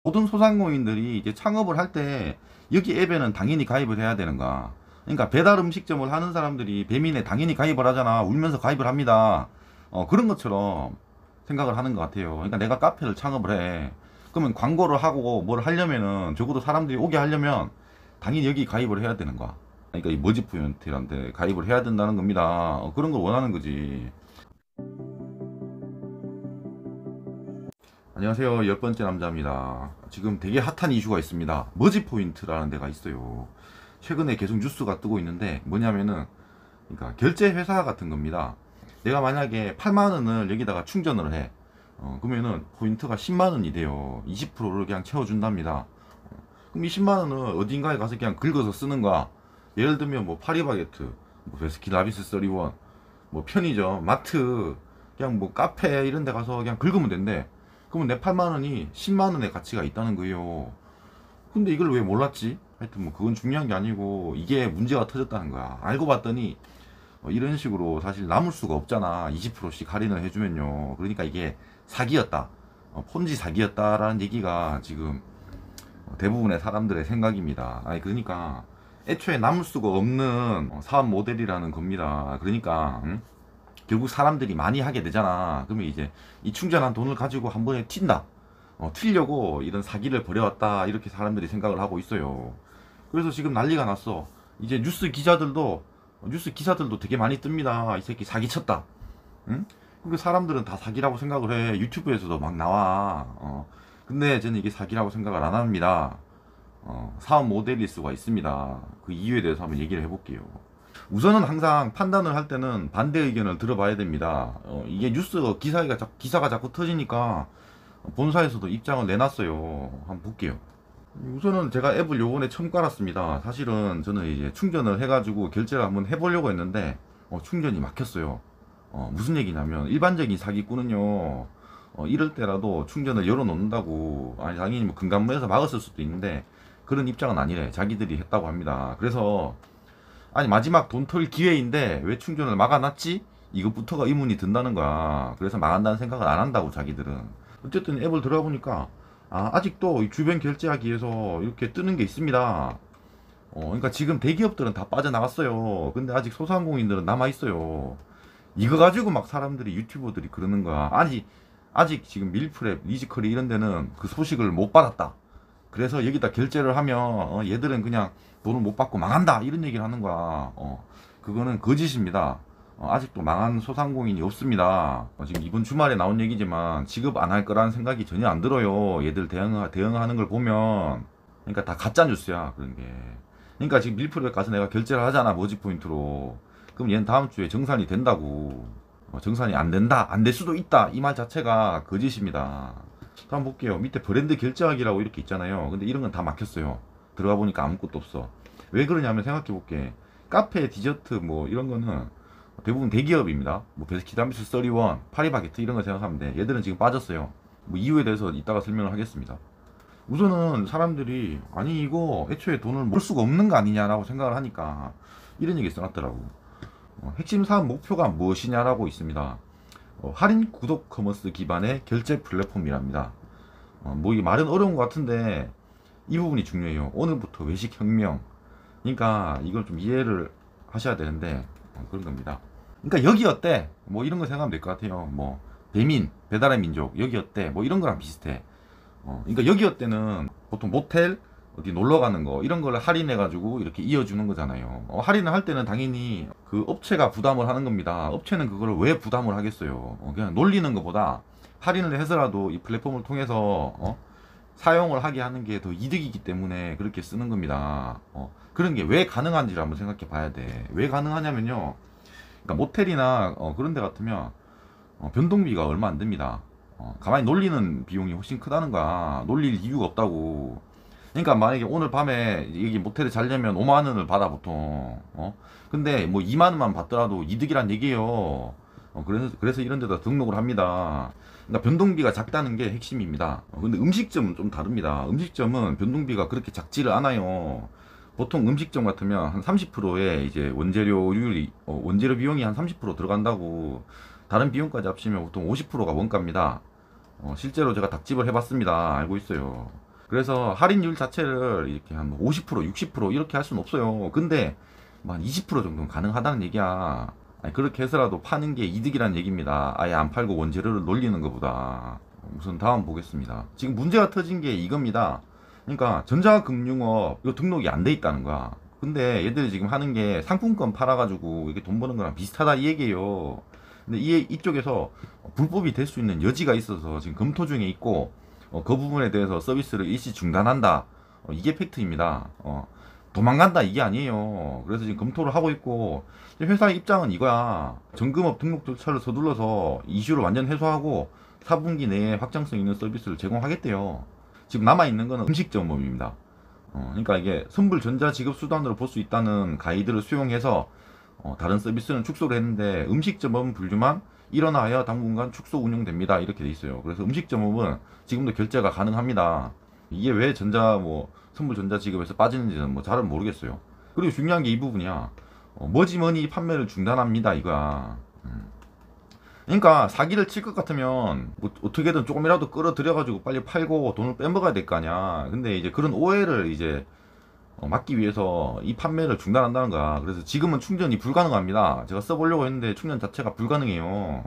모든 소상공인들이 이제 창업을 할 때 여기 앱에는 당연히 가입을 해야 되는가. 그러니까 배달 음식점을 하는 사람들이 배민에 당연히 가입을 하잖아. 울면서 가입을 합니다. 그런 것처럼 생각을 하는 것 같아요. 그러니까 내가 카페를 창업을 해. 그러면 광고를 하고 뭘 하려면은 적어도 사람들이 오게 하려면 당연히 여기 가입을 해야 되는 거야. 그러니까 이 머지포인트란데 가입을 해야 된다는 겁니다. 그런 걸 원하는 거지. 안녕하세요. 열 번째 남자입니다. 지금 되게 핫한 이슈가 있습니다. 머지포인트라는 데가 있어요. 최근에 계속 뉴스가 뜨고 있는데 뭐냐면은 그러니까 결제 회사 같은 겁니다. 내가 만약에 8만 원을 여기다가 충전을 해. 그러면은 포인트가 10만 원이 돼요. 20%를 그냥 채워준답니다. 그럼 이 10만 원을 어딘가에 가서 그냥 긁어서 쓰는 거야. 예를 들면 뭐 파리바게트, 뭐 베스킨라빈스 31, 뭐 편의점, 마트, 그냥 뭐 카페 이런 데 가서 그냥 긁으면 된대. 그러면 내 8만 원이 10만 원의 가치가 있다는 거예요. 근데 이걸 왜 몰랐지? 하여튼 뭐 그건 중요한 게 아니고 이게 문제가 터졌다는 거야. 알고 봤더니 이런 식으로 사실 남을 수가 없잖아. 20%씩 할인을 해주면요. 그러니까 이게 사기였다. 폰지 사기였다라는 얘기가 지금 대부분의 사람들의 생각입니다. 아니 그러니까 애초에 남을 수가 없는 사업 모델이라는 겁니다. 그러니까 결국 사람들이 많이 하게 되잖아. 그러면 이제 이 충전한 돈을 가지고 한 번에 튄다. 튀려고 이런 사기를 벌여왔다. 이렇게 사람들이 생각을 하고 있어요. 그래서 지금 난리가 났어. 이제 뉴스 기사들도 되게 많이 뜹니다. 이 새끼 사기쳤다. 응? 그 사람들은 다 사기라고 생각을 해. 유튜브에서도 막 나와. 근데 저는 이게 사기라고 생각을 안 합니다. 사업 모델일 수가 있습니다. 그 이유에 대해서 한번 얘기를 해볼게요. 우선은 항상 판단을 할 때는 반대 의견을 들어봐야 됩니다. 이게 기사가 자꾸 터지니까 본사에서도 입장을 내놨어요. 한번 볼게요. 우선은 제가 앱을 요번에 처음 깔았습니다. 사실은 저는 이제 충전을 해가지고 결제를 한번 해보려고 했는데 충전이 막혔어요. 무슨 얘기냐면 일반적인 사기꾼은요, 이럴 때라도 충전을 열어놓는다고. 아니 당연히 뭐 금감원에서 막았을 수도 있는데 그런 입장은 아니래. 자기들이 했다고 합니다. 그래서 아니 마지막 돈 털 기회인데 왜 충전을 막아놨지? 이것부터가 의문이 든다는 거야. 그래서 막한다는 생각을 안 한다고 자기들은. 어쨌든 앱을 들어가 보니까 아직도 이 주변 결제하기에서 이렇게 뜨는 게 있습니다. 그러니까 지금 대기업들은 다 빠져나갔어요. 근데 아직 소상공인들은 남아있어요. 이거 가지고 막 사람들이 유튜버들이 그러는 거야. 아직 지금 밀프렙, 리지컬이 이런 데는 그 소식을 못 받았다. 그래서 여기다 결제를 하면 얘들은 그냥 돈을 못 받고 망한다 이런 얘기를 하는 거야. 그거는 거짓입니다. 아직도 망한 소상공인이 없습니다. 지금 이번 주말에 나온 얘기지만 지급 안 할 거라는 생각이 전혀 안 들어요. 얘들 대응하는 걸 보면. 그러니까 다 가짜 뉴스야 그런 게. 그러니까 지금 밀프렙 가서 내가 결제를 하잖아 머지 포인트로. 그럼 얘는 다음 주에 정산이 된다고. 정산이 안 된다, 안 될 수도 있다, 이 말 자체가 거짓입니다. 한번 볼게요. 밑에 브랜드 결제하기라고 이렇게 있잖아요. 근데 이런 건 다 막혔어요. 들어가 보니까 아무것도 없어. 왜 그러냐면 생각해 볼게. 카페, 디저트 뭐 이런 거는 대부분 대기업입니다. 뭐 베스킨라빈스 31, 파리바게트 이런 거 생각하면 돼. 얘들은 지금 빠졌어요. 뭐 이유에 대해서 이따가 설명을 하겠습니다. 우선은 사람들이 아니 이거 애초에 돈을 벌 수가 없는 거 아니냐라고 생각을 하니까 이런 얘기 써놨더라고. 핵심 사업 목표가 무엇이냐라고 있습니다. 할인 구독 커머스 기반의 결제 플랫폼이랍니다. 뭐 이 말은 어려운 것 같은데 이 부분이 중요해요. 오늘부터 외식 혁명. 그러니까 이걸 좀 이해를 하셔야 되는데 그런 겁니다. 그러니까 여기 어때? 뭐 이런 거 생각하면 될 것 같아요. 뭐 배민, 배달의 민족 여기 어때? 뭐 이런 거랑 비슷해. 그러니까 여기 어때는 보통 모텔 어디 놀러 가는 거 이런 걸 할인해 가지고 이렇게 이어주는 거잖아요. 할인을 할 때는 당연히 그 업체가 부담을 하는 겁니다. 업체는 그걸 왜 부담을 하겠어요? 그냥 놀리는 것보다 할인을 해서라도 이 플랫폼을 통해서 사용을 하게 하는 게 더 이득이기 때문에 그렇게 쓰는 겁니다. 그런 게 왜 가능한지를 한번 생각해 봐야 돼. 왜 가능하냐면요. 그러니까 모텔이나 그런 데 같으면 변동비가 얼마 안 듭니다. 가만히 놀리는 비용이 훨씬 크다는 거야. 놀릴 이유가 없다고. 그러니까 만약에 오늘 밤에 여기 모텔에 자려면 5만 원을 받아 보통. 근데 뭐 2만 원만 받더라도 이득이란 얘기예요. 그래서 이런 데다 등록을 합니다. 그러니까 변동비가 작다는 게 핵심입니다. 근데 음식점은 좀 다릅니다. 음식점은 변동비가 그렇게 작지를 않아요. 보통 음식점 같으면 한 30%의 이제 원재료 비용이 한 30% 들어간다고. 다른 비용까지 합치면 보통 50%가 원가입니다. 실제로 제가 닭집을 해봤습니다. 알고 있어요. 그래서 할인율 자체를 이렇게 한 50%, 60% 이렇게 할 수는 없어요. 근데 뭐 한 20% 정도는 가능하다는 얘기야. 아니, 그렇게 해서라도 파는 게 이득이란 얘기입니다. 아예 안 팔고 원재료를 놀리는 것보다. 우선 다음 보겠습니다. 지금 문제가 터진 게 이겁니다. 그러니까 전자금융업 이거 등록이 안 돼 있다는 거야. 근데 얘들이 지금 하는 게 상품권 팔아가지고 이게 돈 버는 거랑 비슷하다 이 얘기예요. 근데 이쪽에서 불법이 될 수 있는 여지가 있어서 지금 검토 중에 있고, 그 부분에 대해서 서비스를 일시 중단한다. 이게 팩트입니다. 도망간다 이게 아니에요. 그래서 지금 검토를 하고 있고, 회사의 입장은 이거야. 전금업 등록 절차를 서둘러서 이슈를 완전 해소하고 4분기 내에 확장성 있는 서비스를 제공하겠대요. 지금 남아있는 거는 음식점업입니다. 그러니까 이게 선불 전자 지급 수단으로 볼 수 있다는 가이드를 수용해서 다른 서비스는 축소를 했는데, 음식점업은 분류만 일어나야 당분간 축소 운영됩니다 이렇게 돼 있어요. 그래서 음식점업은 지금도 결제가 가능합니다. 이게 왜 선불 전자 지급에서 빠지는지는 뭐 잘은 모르겠어요. 그리고 중요한 게 이 부분이야. 머지머니 판매를 중단합니다 이거야. 그러니까 사기를 칠 것 같으면 뭐 어떻게든 조금이라도 끌어들여가지고 빨리 팔고 돈을 빼먹어야 될 거 아니야. 근데 이제 그런 오해를 이제 막기 위해서 이 판매를 중단한다는 거야. 그래서 지금은 충전이 불가능합니다. 제가 써보려고 했는데 충전 자체가 불가능해요.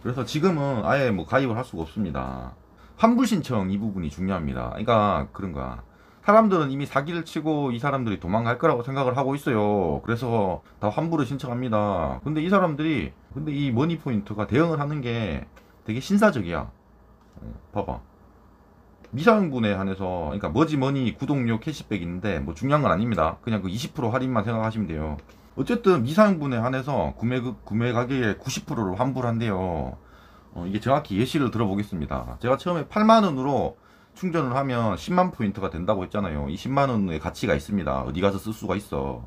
그래서 지금은 아예 뭐 가입을 할 수가 없습니다. 환불 신청 이 부분이 중요합니다. 그러니까 그런 거야. 사람들은 이미 사기를 치고 이 사람들이 도망갈 거라고 생각을 하고 있어요. 그래서 다 환불을 신청합니다. 근데 이 머니 포인트가 대응을 하는 게 되게 신사적이야. 봐봐. 미사용분에 한해서, 그러니까 머지머니 구독료 캐시백 있는데 뭐 중요한 건 아닙니다. 그냥 그 20% 할인만 생각하시면 돼요. 어쨌든 미사용분에 한해서 구매 가격의 90%를 환불한대요. 이게 정확히 예시를 들어보겠습니다. 제가 처음에 8만원으로 충전을 하면 10만 포인트가 된다고 했잖아요. 이 10만원의 가치가 있습니다. 어디 가서 쓸 수가 있어.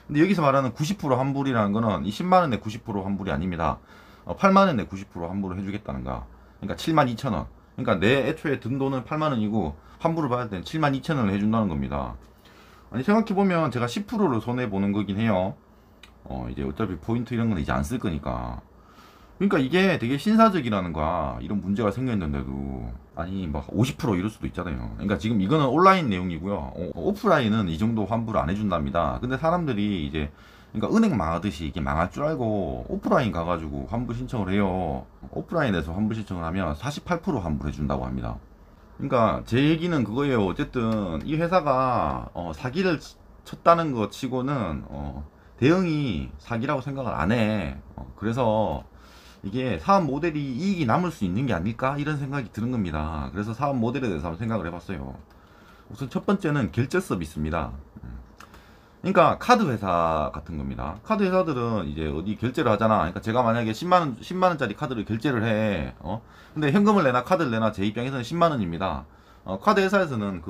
근데 여기서 말하는 90% 환불이라는 거는 이 10만원의 90% 환불이 아닙니다. 8만원의 90% 환불을 해주겠다는가. 그러니까 72,000원. 그러니까 내 애초에 든 돈은 8만원이고 환불을 받을 때는 72,000원을 해준다는 겁니다. 아니, 생각해보면 제가 10%를 손해보는 거긴 해요. 이제 어차피 포인트 이런 건 이제 안 쓸 거니까. 그러니까 이게 되게 신사적이라는 거야. 이런 문제가 생겼는데도. 아니, 막 50% 이럴 수도 있잖아요. 그러니까 지금 이거는 온라인 내용이고요. 오프라인은 이 정도 환불을 안 해준답니다. 근데 사람들이 이제, 그러니까 은행 망하듯이 이게 망할 줄 알고 오프라인 가가지고 환불 신청을 해요. 오프라인에서 환불 신청을 하면 48% 환불해준다고 합니다. 그러니까 제 얘기는 그거예요. 어쨌든 이 회사가 사기를 쳤다는 것 치고는 대응이 사기라고 생각을 안 해. 그래서 이게 사업 모델이 이익이 남을 수 있는 게 아닐까 이런 생각이 드는 겁니다. 그래서 사업 모델에 대해서 한번 생각을 해봤어요. 우선 첫 번째는 결제 서비스입니다. 그러니까 카드 회사 같은 겁니다. 카드 회사들은 이제 어디 결제를 하잖아. 그러니까 제가 만약에 10만원짜리 카드를 결제를 해. 근데 현금을 내나 카드를 내나 제 입장에서는 10만원입니다. 카드 회사에서는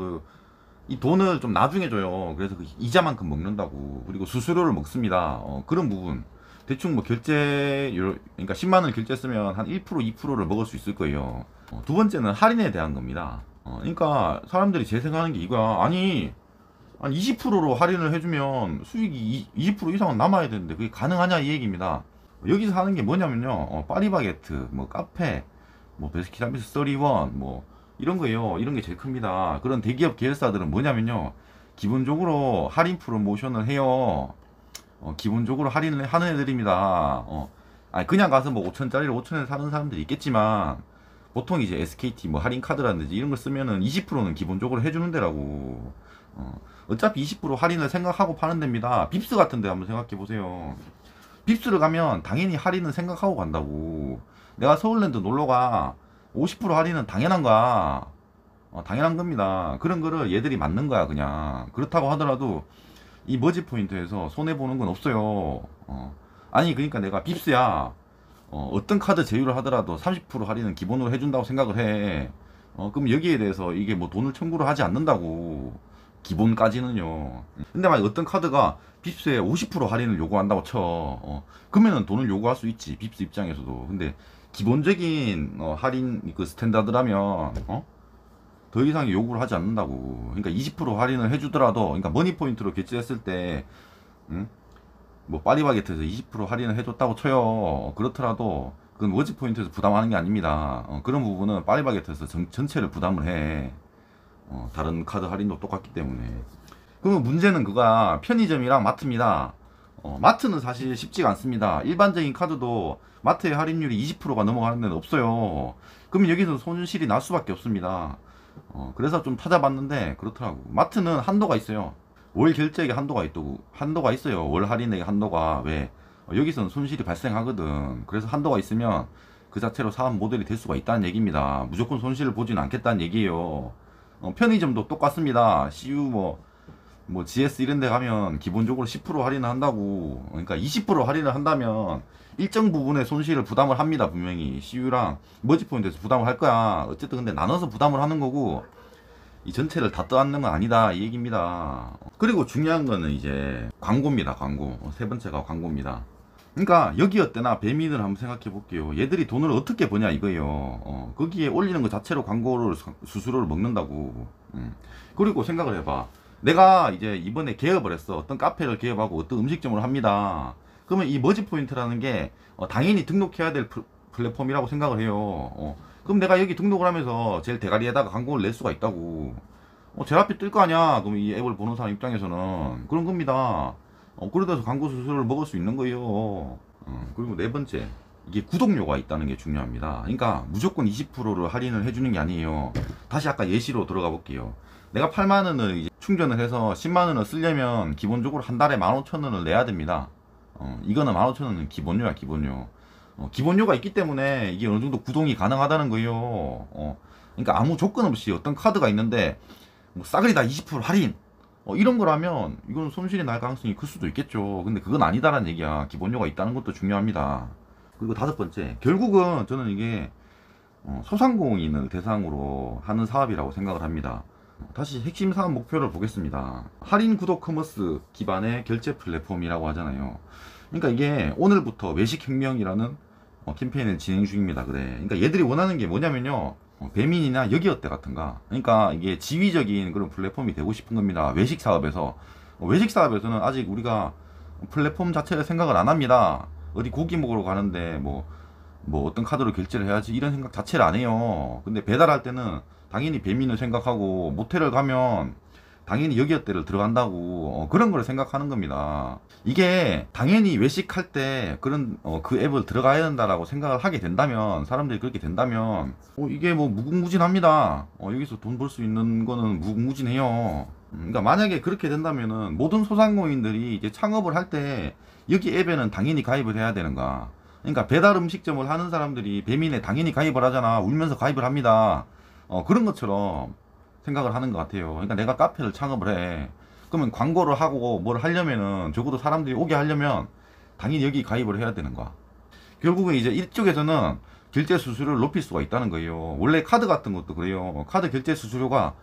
이 돈을 좀 나중에 줘요. 그래서 그 이자만큼 먹는다고. 그리고 수수료를 먹습니다. 그런 부분. 대충 뭐 그러니까 10만원 결제했으면 한 1%, 2%를 먹을 수 있을 거예요. 두 번째는 할인에 대한 겁니다. 그러니까 사람들이 재생하는 게 이거야. 아니 20%로 할인을 해주면 수익이 20% 이상은 남아야 되는데 그게 가능하냐 이 얘기입니다. 여기서 하는 게 뭐냐면요. 파리바게트, 뭐 카페, 뭐 베스킨라빈스 31, 뭐 이런 거예요. 이런 게 제일 큽니다. 그런 대기업 계열사들은 뭐냐면요. 기본적으로 할인 프로모션을 해요. 기본적으로 할인을 하는 애들입니다. 아니 그냥 가서 뭐 5천짜리를 5천에 사는 사람들이 있겠지만 보통 이제 SKT 뭐 할인 카드라든지 이런 걸 쓰면은 20%는 기본적으로 해주는 데라고. 어차피 20% 할인을 생각하고 파는 데입니다. 빕스 같은 데 한번 생각해 보세요. 빕스를 가면 당연히 할인은 생각하고 간다고. 내가 서울랜드 놀러가 50% 할인은 당연한 거야. 당연한 겁니다. 그런 거를 얘들이 맞는 거야 그냥. 그렇다고 하더라도 이 머지 포인트에서 손해보는 건 없어요. 아니 그러니까 내가 빕스야. 어떤 카드 제휴를 하더라도 30% 할인은 기본으로 해준다고 생각을 해. 그럼 여기에 대해서 이게 뭐 돈을 청구를 하지 않는다고. 기본까지는요. 근데 만약 어떤 카드가 빕스에 50% 할인을 요구한다고 쳐. 그러면은 돈을 요구할 수 있지. 빕스 입장에서도. 근데 기본적인 할인 그 스탠다드라면 더 이상 요구를 하지 않는다고. 그러니까 20% 할인을 해주더라도, 그러니까 머니 포인트로 결제했을 때, 뭐 파리바게트에서 20% 할인을 해줬다고 쳐요. 그렇더라도 그건 머지 포인트에서 부담하는 게 아닙니다. 그런 부분은 파리바게트에서 전체를 부담을 해. 다른 카드 할인도 똑같기 때문에. 그러면 문제는 그가 편의점이랑 마트입니다. 마트는 사실 쉽지가 않습니다. 일반적인 카드도 마트의 할인율이 20%가 넘어가는 데는 없어요. 그러면 여기서 손실이 날 수밖에 없습니다. 그래서 좀 찾아봤는데 그렇더라고. 마트는 한도가 있어요. 월 결제액에 한도가 있어요. 월 할인액의 한도가. 왜? 여기서는 손실이 발생하거든. 그래서 한도가 있으면 그 자체로 사업 모델이 될 수가 있다는 얘기입니다. 무조건 손실을 보지는 않겠다는 얘기예요. 편의점도 똑같습니다. CU 뭐 GS 이런 데 가면 기본적으로 10% 할인을 한다고. 그러니까 20% 할인을 한다면 일정 부분의 손실을 부담을 합니다. 분명히 CU랑 머지포인트에서 부담을 할 거야. 어쨌든 근데 나눠서 부담을 하는 거고, 이 전체를 다 떠안는 건 아니다 이 얘기입니다. 그리고 중요한 거는 이제 광고입니다. 광고. 세 번째가 광고입니다. 그러니까 여기어때나 배민을 한번 생각해 볼게요. 얘들이 돈을 어떻게 버냐 이거예요. 거기에 올리는 것 자체로 광고를 수수료를 먹는다고. 그리고 생각을 해봐. 내가 이제 이번에 개업을 했어. 어떤 카페를 개업하고 어떤 음식점을 합니다. 그러면 이 머지포인트라는 게 당연히 등록해야 될 플랫폼이라고 생각을 해요. 그럼 내가 여기 등록을 하면서 제일 대가리에다가 광고를 낼 수가 있다고. 제일 앞에 뜰 거 아니야. 그럼 이 앱을 보는 사람 입장에서는 그런 겁니다. 그러다 광고 수수료를 먹을 수 있는 거예요. 그리고 네 번째, 이게 구독료가 있다는 게 중요합니다. 그러니까 무조건 20%를 할인을 해주는 게 아니에요. 다시 아까 예시로 들어가 볼게요. 내가 8만원을 이제 충전을 해서 10만원을 쓰려면 기본적으로 한 달에 15,000원을 내야 됩니다. 이거는 15,000원은 기본료야, 기본료. 기본료가 있기 때문에 이게 어느 정도 구동이 가능하다는 거예요. 그러니까 아무 조건 없이 어떤 카드가 있는데 뭐 싸그리 다 20% 할인 이런 거라면 이건 손실이 날 가능성이 클 수도 있겠죠. 근데 그건 아니다라는 얘기야. 기본료가 있다는 것도 중요합니다. 그리고 다섯 번째, 결국은 저는 이게 소상공인을 대상으로 하는 사업이라고 생각을 합니다. 다시 핵심 사업 목표를 보겠습니다. 할인 구독 커머스 기반의 결제 플랫폼이라고 하잖아요. 그러니까 이게 오늘부터 외식혁명이라는 캠페인을 진행 중입니다. 그래. 그러니까 얘들이 원하는 게 뭐냐면요. 배민이나 여기어때 같은가. 그러니까 이게 지위적인 그런 플랫폼이 되고 싶은 겁니다. 외식 사업에서. 외식 사업에서는 아직 우리가 플랫폼 자체를 생각을 안 합니다. 어디 고기 먹으러 가는데 뭐 어떤 카드로 결제를 해야지 이런 생각 자체를 안 해요. 근데 배달할 때는 당연히 배민을 생각하고, 모텔을 가면 당연히 여기어때를 들어간다고 그런 걸 생각하는 겁니다. 이게 당연히 외식할 때 그런 그 앱을 들어가야 된다라고 생각을 하게 된다면, 사람들이 그렇게 된다면 이게 뭐 무궁무진합니다. 여기서 돈 벌 수 있는 거는 무궁무진해요. 그러니까 만약에 그렇게 된다면은 모든 소상공인들이 이제 창업을 할 때 여기 앱에는 당연히 가입을 해야 되는가. 그러니까 배달 음식점을 하는 사람들이 배민에 당연히 가입을 하잖아. 울면서 가입을 합니다. 그런 것처럼 생각을 하는 것 같아요. 그러니까 내가 카페를 창업을 해. 그러면 광고를 하고 뭘 하려면은, 적어도 사람들이 오게 하려면 당연히 여기 가입을 해야 되는 거야. 결국은 이제 이쪽에서는 결제 수수료를 높일 수가 있다는 거예요. 원래 카드 같은 것도 그래요. 카드 결제 수수료가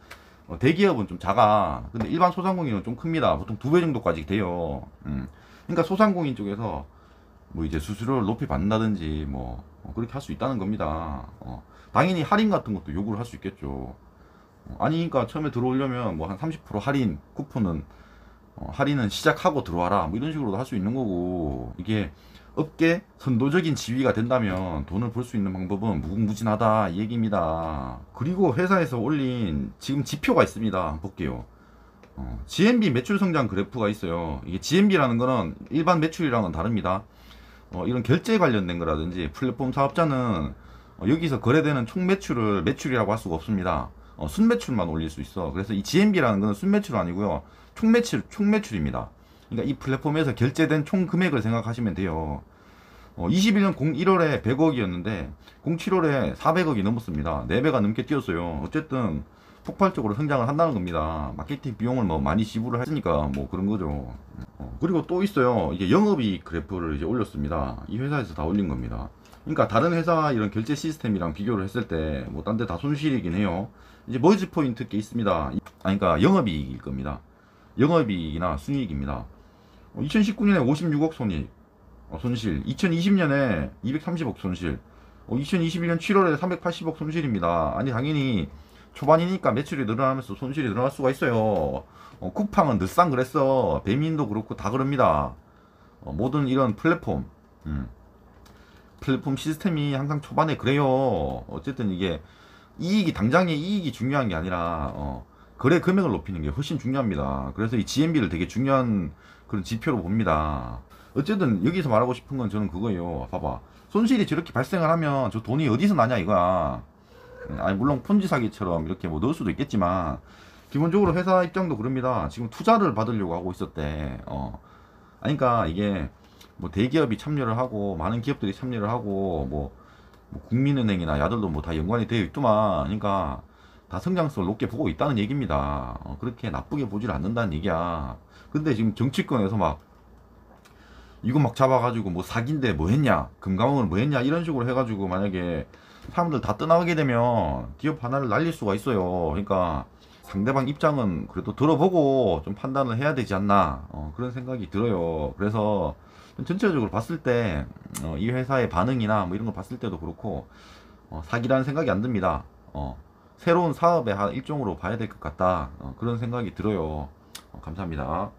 대기업은 좀 작아. 근데 일반 소상공인은 좀 큽니다. 보통 2배 정도까지 돼요. 그러니까 소상공인 쪽에서 뭐 이제 수수료를 높이 받는다든지 그렇게 할 수 있다는 겁니다. 당연히 할인 같은 것도 요구를 할 수 있겠죠. 아니니까 처음에 들어오려면 뭐 한 30% 할인 쿠폰은 할인은 시작하고 들어와라 뭐 이런 식으로도 할 수 있는 거고. 이게 업계 선도적인 지위가 된다면 돈을 벌 수 있는 방법은 무궁무진하다 이 얘기입니다. 그리고 회사에서 올린 지금 지표가 있습니다. 한번 볼게요. GMB 매출 성장 그래프가 있어요. 이게 GMB라는 거는 일반 매출이랑은 다릅니다. 이런 결제 관련된 거라든지 플랫폼 사업자는 여기서 거래되는 총 매출을 매출이라고 할 수가 없습니다. 순매출만 올릴 수 있어. 그래서 이 GMB라는 거는 순매출 아니고요. 총매출입니다. 그러니까 이 플랫폼에서 결제된 총 금액을 생각하시면 돼요. 21년 01월에 100억이었는데 07월에 400억이 넘었습니다. 4배가 넘게 뛰었어요. 어쨌든 폭발적으로 성장을 한다는 겁니다. 마케팅 비용을 많이 지불을 했으니까 그런 거죠. 그리고 또 있어요. 이게 영업이익 그래프를 이제 올렸습니다. 이 회사에서 다 올린 겁니다. 그러니까 다른 회사 이런 결제 시스템이랑 비교를 했을 때 딴 데 다 손실이긴 해요. 이제 머지 포인트 게 있습니다. 그러니까 영업이익일 겁니다. 영업이익이나 순이익입니다. 2019년에 56억 손실, 2020년에 230억 손실, 2021년 7월에 380억 손실입니다. 아니 당연히 초반이니까 매출이 늘어나면서 손실이 늘어날 수가 있어요. 쿠팡은 늘상 그랬어. 배민도 그렇고 다 그럽니다. 모든 이런 플랫폼 시스템이 항상 초반에 그래요. 어쨌든 이게 당장의 이익이 중요한 게 아니라 거래 금액을 높이는 게 훨씬 중요합니다. 그래서 이 GMB를 되게 중요한 그런 지표로 봅니다. 어쨌든 여기서 말하고 싶은 건 저는 그거예요. 봐봐. 손실이 저렇게 발생을 하면 저 돈이 어디서 나냐 이거야. 아니 물론 폰지 사기처럼 이렇게 뭐 넣을 수도 있겠지만 기본적으로 회사 입장도 그럽니다. 지금 투자를 받으려고 하고 있었대. 아니 그러니까 이게 뭐 대기업이 참여를 하고 많은 기업들이 참여를 하고 뭐 국민은행이나 야들도 뭐 다 연관이 되어 있더만. 그러니까 다 성장성을 높게 보고 있다는 얘기입니다. 그렇게 나쁘게 보질 않는다는 얘기야. 근데 지금 정치권에서 막 이거 막 잡아가지고 뭐 사기인데 뭐 했냐, 금감원을 뭐 했냐 이런 식으로 해가지고 만약에 사람들 다 떠나게 되면 기업 하나를 날릴 수가 있어요. 그러니까 상대방 입장은 그래도 들어보고 좀 판단을 해야 되지 않나, 그런 생각이 들어요. 그래서 전체적으로 봤을 때 이 회사의 반응이나 뭐 이런 걸 봤을 때도 그렇고 사기라는 생각이 안 듭니다. 새로운 사업의 한 일종으로 봐야 될 것 같다, 그런 생각이 들어요. 감사합니다.